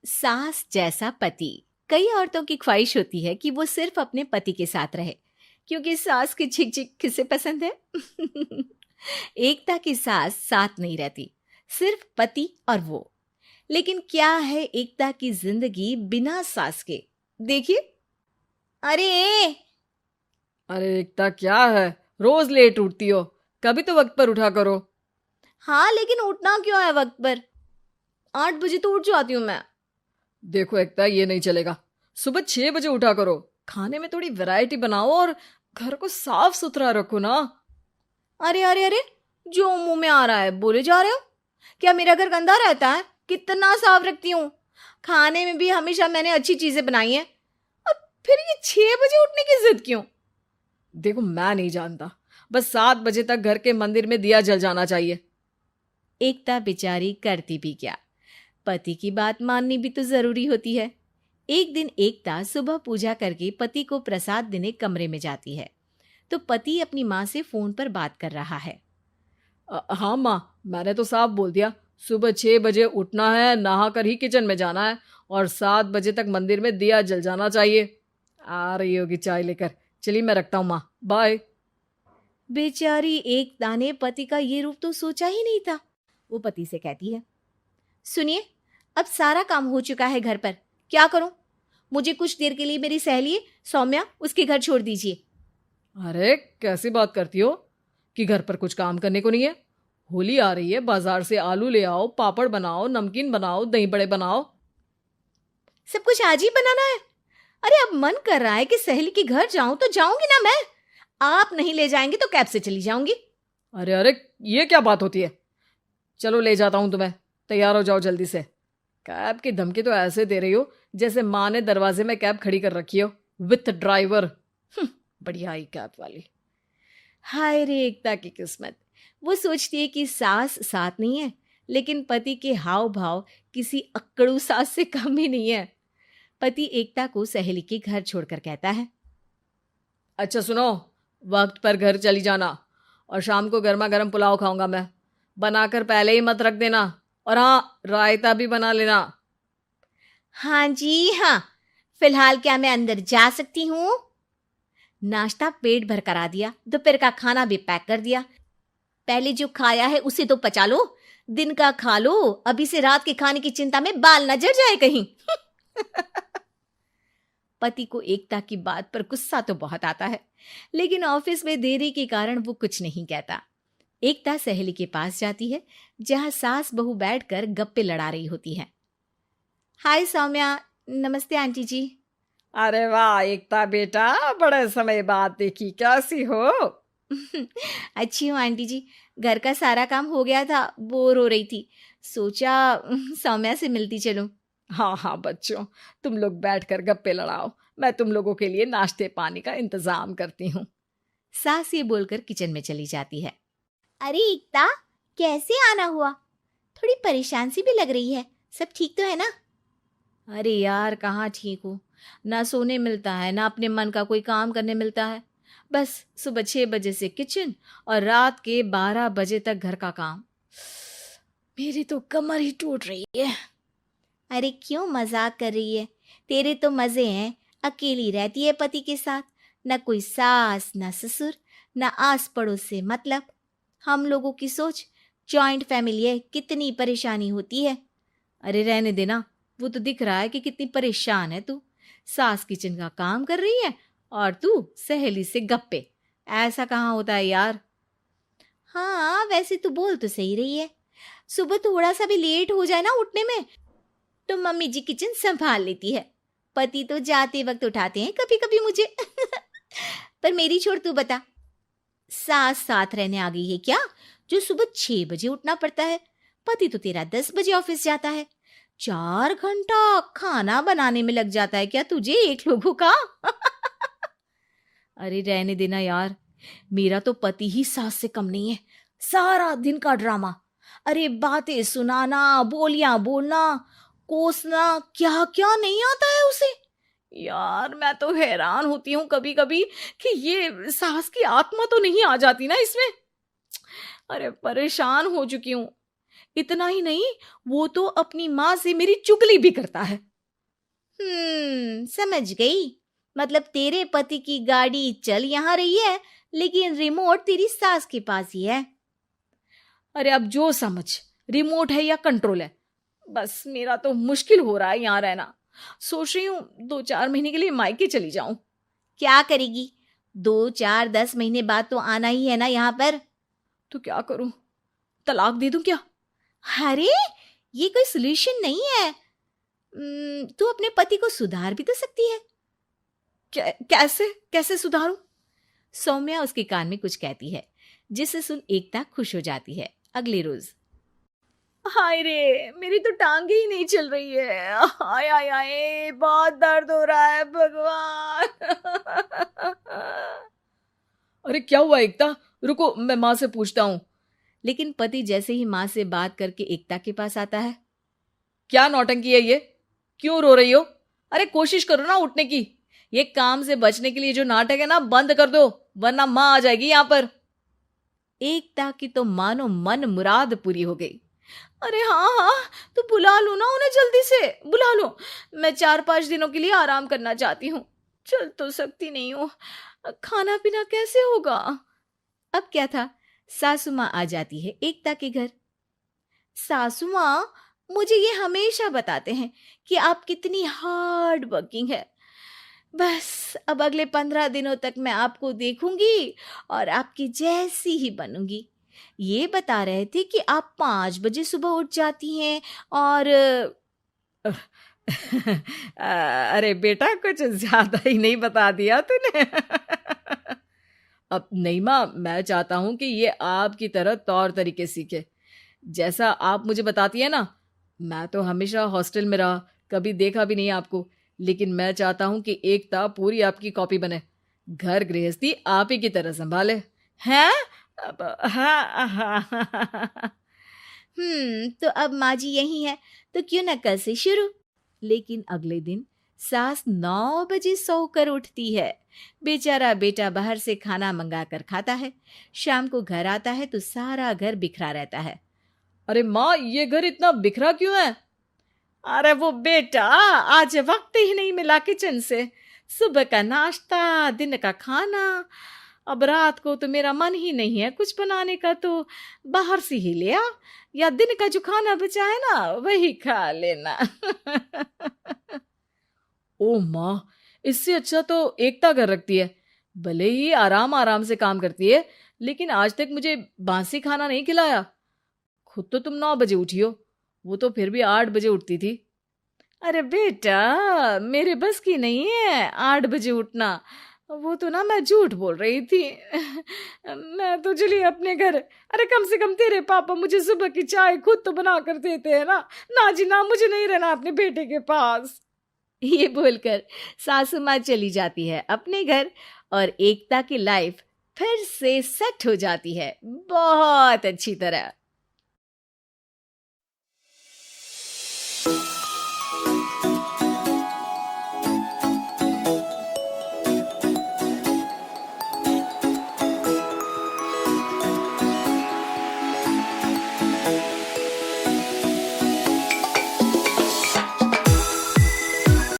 सास जैसा पति। कई औरतों की ख्वाहिश होती है कि वो सिर्फ अपने पति के साथ रहे, क्योंकि सास की झिक झिक किसे पसंद है। एकता की सास साथ नहीं रहती, सिर्फ पति और वो। लेकिन क्या है एकता की जिंदगी बिना सास के? देखिए। अरे, अरे एकता, क्या है? रोज लेट उठती हो। कभी तो वक्त पर उठा करो। हाँ लेकिन उठना क्यों है वक्त पर? 8 बजे तो उठ जाती हूँ मैं। देखो एकता, ये नहीं चलेगा। सुबह 6 बजे उठा करो। खाने में थोड़ी वैरायटी बनाओ और घर को साफ सुथरा रखो ना। अरे अरे अरे, जो मुंह में आ रहा है बोले जा रहे हो। क्या मेरा घर गंदा रहता है? कितना साफ रखती हूँ। खाने में भी हमेशा मैंने अच्छी चीजें बनाई हैं। अब फिर ये 6 बजे उठने की जिद क्यों? देखो, मैं नहीं जानता। बस 7 बजे तक घर के मंदिर में दिया जल जाना चाहिए। एकता बेचारी करती भी क्या, पति की बात माननी भी तो जरूरी होती है। एक दिन एकता सुबह पूजा करके पति को प्रसाद देने कमरे में जाती है, तो पति अपनी माँ से फोन पर बात कर रहा है। हाँ माँ, मैंने तो साफ बोल दिया। सुबह 6 बजे उठना है, नहा कर ही किचन में जाना है और 7 बजे तक मंदिर में दिया जल जाना चाहिए। आ रही होगी चाय लेकर। चलिए मैं रखता हूँ माँ, बाय। बेचारी एकता ने पति का ये रूप तो सोचा ही नहीं था। वो पति से कहती है, सुनिए, अब सारा काम हो चुका है घर पर, क्या करूं? मुझे कुछ देर के लिए मेरी सहेली सौम्या उसके घर छोड़ दीजिए। अरे कैसी बात करती हो कि घर पर कुछ काम करने को नहीं है? होली आ रही है, बाजार से आलू ले आओ, पापड़ बनाओ, नमकीन बनाओ, दही बड़े बनाओ। सब कुछ आज ही बनाना है? अरे अब मन कर रहा है कि सहेली के घर जाऊं तो जाऊंगी ना मैं। आप नहीं ले जाएंगे तो कैब से चली जाऊंगी। अरे अरे, ये क्या बात होती है? चलो ले जाता हूँ तुम्हें। तैयार हो जाओ जल्दी से। कैब की धमकी तो ऐसे दे रही हो जैसे माँ ने दरवाजे में कैब खड़ी कर रखी हो, विथ ड्राइवर। बढ़िया आई कैब वाली। हाय रे एकता की किस्मत। वो सोचती है कि सास साथ नहीं है, लेकिन पति के हाव भाव किसी अक्कड़ू सास से कम ही नहीं है। पति एकता को सहेली के घर छोड़कर कहता है, अच्छा सुनो, वक्त पर घर चली जाना और शाम को गर्मा गर्म पुलाव खाऊंगा मैं। बनाकर पहले ही मत रख देना। और हाँ, रायता भी बना लेना। हाँ जी हाँ, फिलहाल क्या मैं अंदर जा सकती हूँ? नाश्ता पेट भर करा दिया, दोपहर का खाना भी पैक कर दिया। पहले जो खाया है उसे तो पचा लो, दिन का खा लो, अभी से रात के खाने की चिंता में बाल न जल जाए कहीं। पति को एकता की बात पर गुस्सा तो बहुत आता है, लेकिन ऑफिस में देरी के कारण वो कुछ नहीं कहता। एकता सहेली के पास जाती है, जहां सास बहू बैठकर गप्पे लड़ा रही होती है। हाय सौम्या। नमस्ते आंटी जी। अरे वाह एकता बेटा, बड़े समय बाद देखी, कैसी हो? अच्छी हूँ आंटी जी। घर का सारा काम हो गया था, बोर हो रही थी, सोचा सौम्या से मिलती चलूं। हाँ हाँ बच्चों, तुम लोग बैठकर गप्पे लड़ाओ। मैं तुम लोगों के लिए नाश्ते पानी का इंतजाम करती हूँ। सास ये बोलकर किचन में चली जाती है। अरे एकता, कैसे आना हुआ? थोड़ी परेशान सी भी लग रही है, सब ठीक तो है ना? अरे यार, कहाँ ठीक हूँ। ना सोने मिलता है, ना अपने मन का कोई काम करने मिलता है। बस सुबह 6 बजे से किचन और रात के 12 बजे तक घर का काम। मेरी तो कमर ही टूट रही है। अरे क्यों मजाक कर रही है? तेरे तो मजे हैं, अकेली रहती है पति के साथ, न कोई सास न ससुर, न आस पड़ोस से मतलब। हम लोगों की सोच, जॉइंट फैमिली है, कितनी परेशानी होती है। अरे रहने देना, वो तो दिख रहा है कि कितनी परेशान है तू। सास किचन का काम कर रही है और तू सहेली से गप्पे। ऐसा कहाँ होता है यार। हाँ वैसे तू बोल तो सही रही है। सुबह थोड़ा सा भी लेट हो जाए ना उठने में, तो मम्मी जी किचन संभाल लेती है। पति तो जाते वक्त उठाते हैं कभी कभी मुझे। पर मेरी छोड़, तू बता, सास साथ रहने आ गई है क्या, जो सुबह 6 बजे उठना पड़ता है? पति तो तेरा 10 बजे ऑफिस जाता है। 4 घंटा खाना बनाने में लग जाता है क्या तुझे, एक लोगों का? अरे रहने देना यार, मेरा तो पति ही सास से कम नहीं है। सारा दिन का ड्रामा, अरे बातें सुनाना, बोलियां बोलना, कोसना, क्या क्या नहीं आता है उसे। यार मैं तो हैरान होती हूँ कभी कभी कि ये सास की आत्मा तो नहीं आ जाती ना इसमें। अरे परेशान हो चुकी हूँ। इतना ही नहीं, वो तो अपनी माँ से मेरी चुगली भी करता है। समझ गई। मतलब तेरे पति की गाड़ी चल यहाँ रही है, लेकिन रिमोट तेरी सास के पास ही है। अरे अब जो समझ, रिमोट है या कंट्रोल है, बस मेरा तो मुश्किल हो रहा है यहाँ रहना। सोच रही हूँ 2-4 महीने के लिए मायके चली जाऊं। क्या करेगी? 2-4-10 महीने बाद तो आना ही है ना यहाँ पर। तो क्या करूं, तलाक दे दूं क्या? अरे ये कोई सोल्यूशन नहीं है। तू अपने पति को सुधार भी तो सकती है। कैसे कैसे सुधारूं? सौम्या उसके कान में कुछ कहती है, जिसे सुन एकता खुश हो जाती है। अगले रोज, हाय रे, मेरी तो टांगे ही नहीं चल रही है। हाय हाय हाय, बहुत दर्द हो रहा है भगवान। अरे क्या हुआ एकता, रुको मैं माँ से पूछता हूँ। लेकिन पति जैसे ही माँ से बात करके एकता के पास आता है। क्या नौटंकी है ये, क्यों रो रही हो? अरे कोशिश करो ना उठने की। ये काम से बचने के लिए जो नाटक है ना, बंद कर दो, वरना माँ आ जाएगी यहाँ पर। एकता की तो मानो मन मुराद पूरी हो गई। अरे हाँ हाँ, तो बुला लो ना उन्हें, जल्दी से बुला लो। मैं 4-5 दिनों के लिए आराम करना चाहती हूँ, चल तो सकती नहीं हूँ। खाना पीना कैसे होगा? अब क्या था, सासू माँ आ जाती है एकता के घर। सासू माँ, मुझे ये हमेशा बताते हैं कि आप कितनी हार्ड वर्किंग है। बस अब अगले 15 दिनों तक मैं आपको देखूंगी और आपकी जैसी ही बनूंगी। ये बता रहे थे कि आप 5 बजे सुबह उठ जाती हैं और अरे बेटा, कुछ ज्यादा ही नहीं बता दिया तूने। अब नहीं माँ, मैं चाहता हूं कि ये आपकी तरह तौर तरीके सीखे, जैसा आप मुझे बताती है ना। मैं तो हमेशा हॉस्टल में रहा, कभी देखा भी नहीं आपको, लेकिन मैं चाहता हूं कि एकता पूरी आपकी कॉपी बने, घर गृहस्थी आप ही की तरह संभाले। हैं? हाँ। तो अब माँ जी यही है, तो क्यों ना कल से शुरू। लेकिन अगले दिन सास 9 बजे सोकर उठती है। बेचारा बेटा बाहर से खाना मंगा कर खाता है। शाम को घर आता है तो सारा घर बिखरा रहता है। अरे माँ, ये घर इतना बिखरा क्यों है? अरे वो बेटा, आज वक्त ही नहीं मिला किचन से। सुबह का नाश्ता, दिन का खाना, अब रात को तो मेरा मन ही नहीं है कुछ बनाने का, तो बाहर से ही ले आ, या दिन का जो खाना बचा है ना वही खा लेना। ओ माँ, इससे अच्छा तो एकता घर रखती है, भले ही आराम आराम से काम करती है, लेकिन आज तक मुझे बासी खाना नहीं खिलाया। खुद तो तुम 9 बजे उठी हो, वो तो फिर भी 8 बजे उठती थी। अरे बेटा, मेरे बस की नहीं है 8 बजे उठना, वो तो ना मैं झूठ बोल रही थी। मैं तो चली अपने घर। अरे कम से कम तेरे पापा मुझे सुबह की चाय खुद तो बना कर देते हैं ना। ना जी ना, मुझे नहीं रहना अपने बेटे के पास। ये बोलकर सासू माँ चली जाती है अपने घर और एकता की लाइफ फिर से सेट हो जाती है बहुत अच्छी तरह।